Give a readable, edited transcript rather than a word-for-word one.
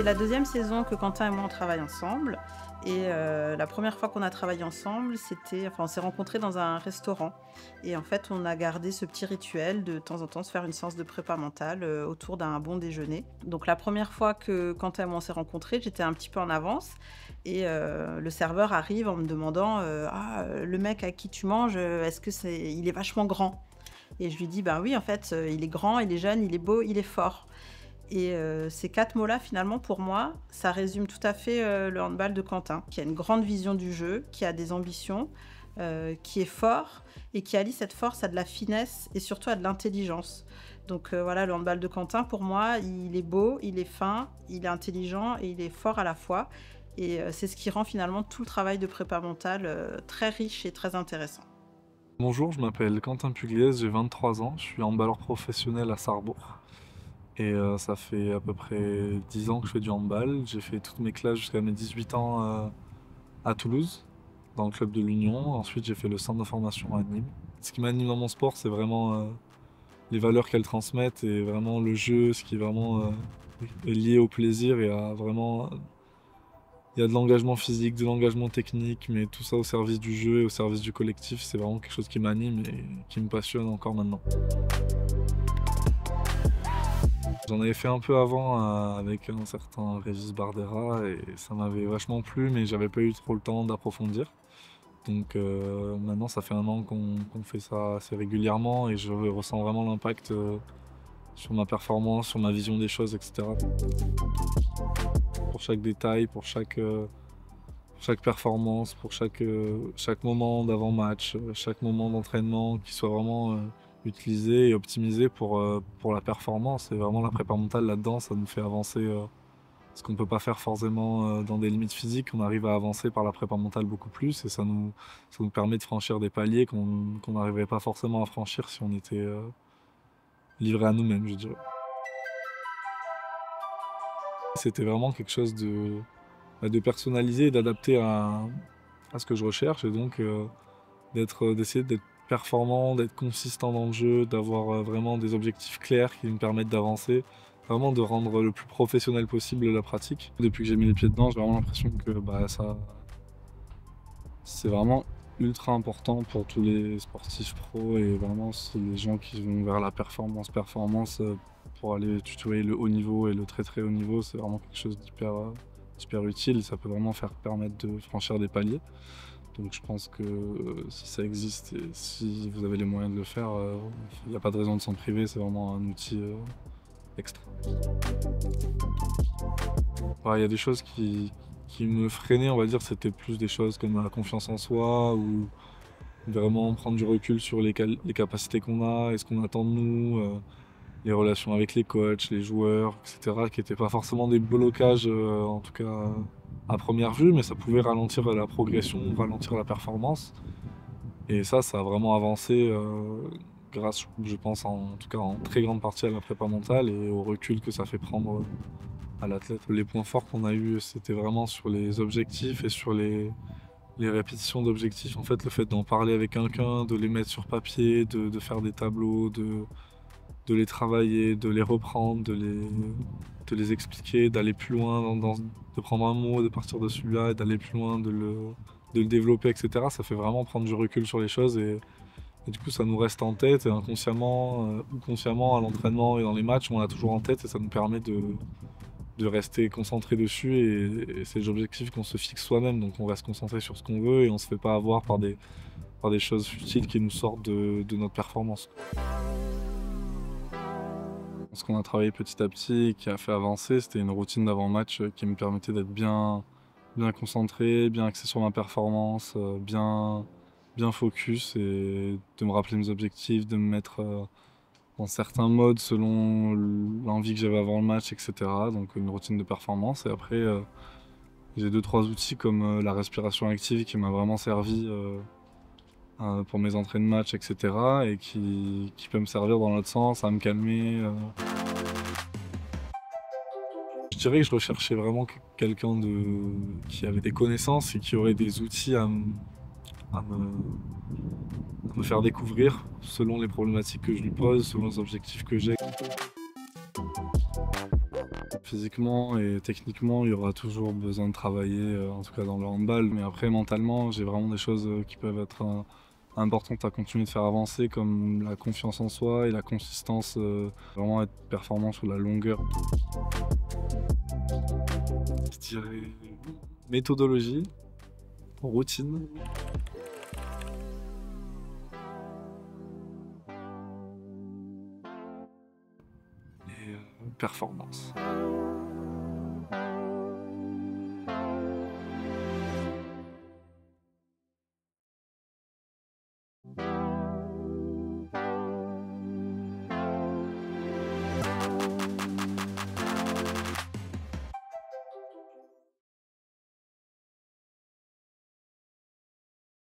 C'est la deuxième saison que Quentin et moi on travaille ensemble et la première fois qu'on a travaillé ensemble, on s'est rencontrés dans un restaurant et en fait, on a gardé ce petit rituel de temps en temps se faire une séance de prépa mentale, autour d'un bon déjeuner. Donc la première fois que Quentin et moi on s'est rencontrés, j'étais un petit peu en avance et le serveur arrive en me demandant, le mec avec qui tu manges, est-ce que il est vachement grand? Et je lui dis: «Bah oui, en fait, il est grand, il est jeune, il est beau, il est fort». Et ces 4 mots-là, finalement, pour moi, ça résume tout à fait, le handball de Quentin, qui a une grande vision du jeu, qui a des ambitions, qui est fort et qui allie cette force à de la finesse et surtout à de l'intelligence. Donc voilà, le handball de Quentin, pour moi, il est beau, il est fin, il est intelligent et il est fort à la fois et c'est ce qui rend finalement tout le travail de prépa mentale, très riche et très intéressant. Bonjour, je m'appelle Quentin Pugliese, j'ai 23 ans, je suis handballeur professionnel à Sarrebourg et ça fait à peu près 10 ans que je fais du handball. J'ai fait toutes mes classes jusqu'à mes 18 ans à Toulouse, dans le club de l'Union. Ensuite, j'ai fait le centre de formation à Nîmes. Ce qui m'anime dans mon sport, c'est vraiment les valeurs qu'elles transmettent et vraiment le jeu, ce qui est vraiment est lié au plaisir et à vraiment il y a de l'engagement physique, de l'engagement technique, mais tout ça au service du jeu et au service du collectif, c'est vraiment quelque chose qui m'anime et qui me passionne encore maintenant. J'en avais fait un peu avant avec un certain Régis Bardera et ça m'avait vachement plu, mais j'avais pas eu trop le temps d'approfondir. Donc maintenant, ça fait un an qu'on fait ça assez régulièrement et je ressens vraiment l'impact sur ma performance, sur ma vision des choses, etc. Pour chaque détail, chaque performance, pour chaque moment d'avant-match, chaque moment d'entraînement qui soit vraiment utilisé et optimisé pour la performance. Et vraiment la prépa mentale là-dedans, ça nous fait avancer ce qu'on ne peut pas faire forcément dans des limites physiques. On arrive à avancer par la prépa mentale beaucoup plus et ça nous permet de franchir des paliers qu'on n'arriverait pas forcément à franchir si on était livré à nous-mêmes, je dirais. C'était vraiment quelque chose de personnalisé et d'adapté à ce que je recherche et donc d'essayer d'être performant, d'être consistant dans le jeu, d'avoir vraiment des objectifs clairs qui me permettent d'avancer, vraiment de rendre le plus professionnel possible la pratique. Depuis que j'ai mis les pieds dedans, j'ai vraiment l'impression que c'est vraiment ultra important pour tous les sportifs pros et vraiment c'est les gens qui vont vers la performance pour aller tutoyer le haut niveau et le très très haut niveau, c'est vraiment quelque chose d'hyper utile. Ça peut vraiment permettre de franchir des paliers. Donc je pense que si ça existe et si vous avez les moyens de le faire, il n'y a pas de raison de s'en priver, c'est vraiment un outil extra. Ouais, il y a des choses qui me freinaient, on va dire, c'était plus des choses comme la confiance en soi ou vraiment prendre du recul sur les capacités qu'on a et ce qu'on attend de nous, les relations avec les coachs, les joueurs, etc., qui n'étaient pas forcément des blocages, en tout cas à première vue, mais ça pouvait ralentir la progression, ralentir la performance. Et ça a vraiment avancé grâce, je pense, en tout cas en très grande partie à la prépa mentale et au recul que ça fait prendre à l'athlète. Les points forts qu'on a eus, c'était vraiment sur les objectifs et sur les répétitions d'objectifs. En fait, le fait d'en parler avec quelqu'un, de les mettre sur papier, de faire des tableaux, de les travailler, de les reprendre, de les expliquer, d'aller plus loin, de prendre un mot, de partir de celui-là et d'aller plus loin, de le développer, etc. Ça fait vraiment prendre du recul sur les choses et du coup ça nous reste en tête et inconsciemment ou consciemment à l'entraînement et dans les matchs on l'a toujours en tête et ça nous permet de rester concentré dessus et c'est l'objectif qu'on se fixe soi-même, donc on reste concentré sur ce qu'on veut et on se fait pas avoir par des choses futiles qui nous sortent de notre performance. Ce qu'on a travaillé petit à petit et qui a fait avancer, c'était une routine d'avant-match qui me permettait d'être bien concentré, bien axé sur ma performance, bien focus et de me rappeler mes objectifs, de me mettre dans certains modes selon l'envie que j'avais avant le match, etc. Donc une routine de performance. Et après, j'ai 2-3 outils comme la respiration active qui m'a vraiment servi pour mes entrées de match, etc. Et qui peut me servir dans l'autre sens, à me calmer. Je dirais que je recherchais vraiment quelqu'un qui avait des connaissances et qui aurait des outils à me faire découvrir selon les problématiques que je lui pose, selon les objectifs que j'ai. physiquement et techniquement, il y aura toujours besoin de travailler, en tout cas dans le handball. Mais après, mentalement, j'ai vraiment des choses qui peuvent être importantes à continuer de faire avancer, comme la confiance en soi et la consistance, vraiment être performant sur la longueur. Je dirais méthodologie, routine. Et performance.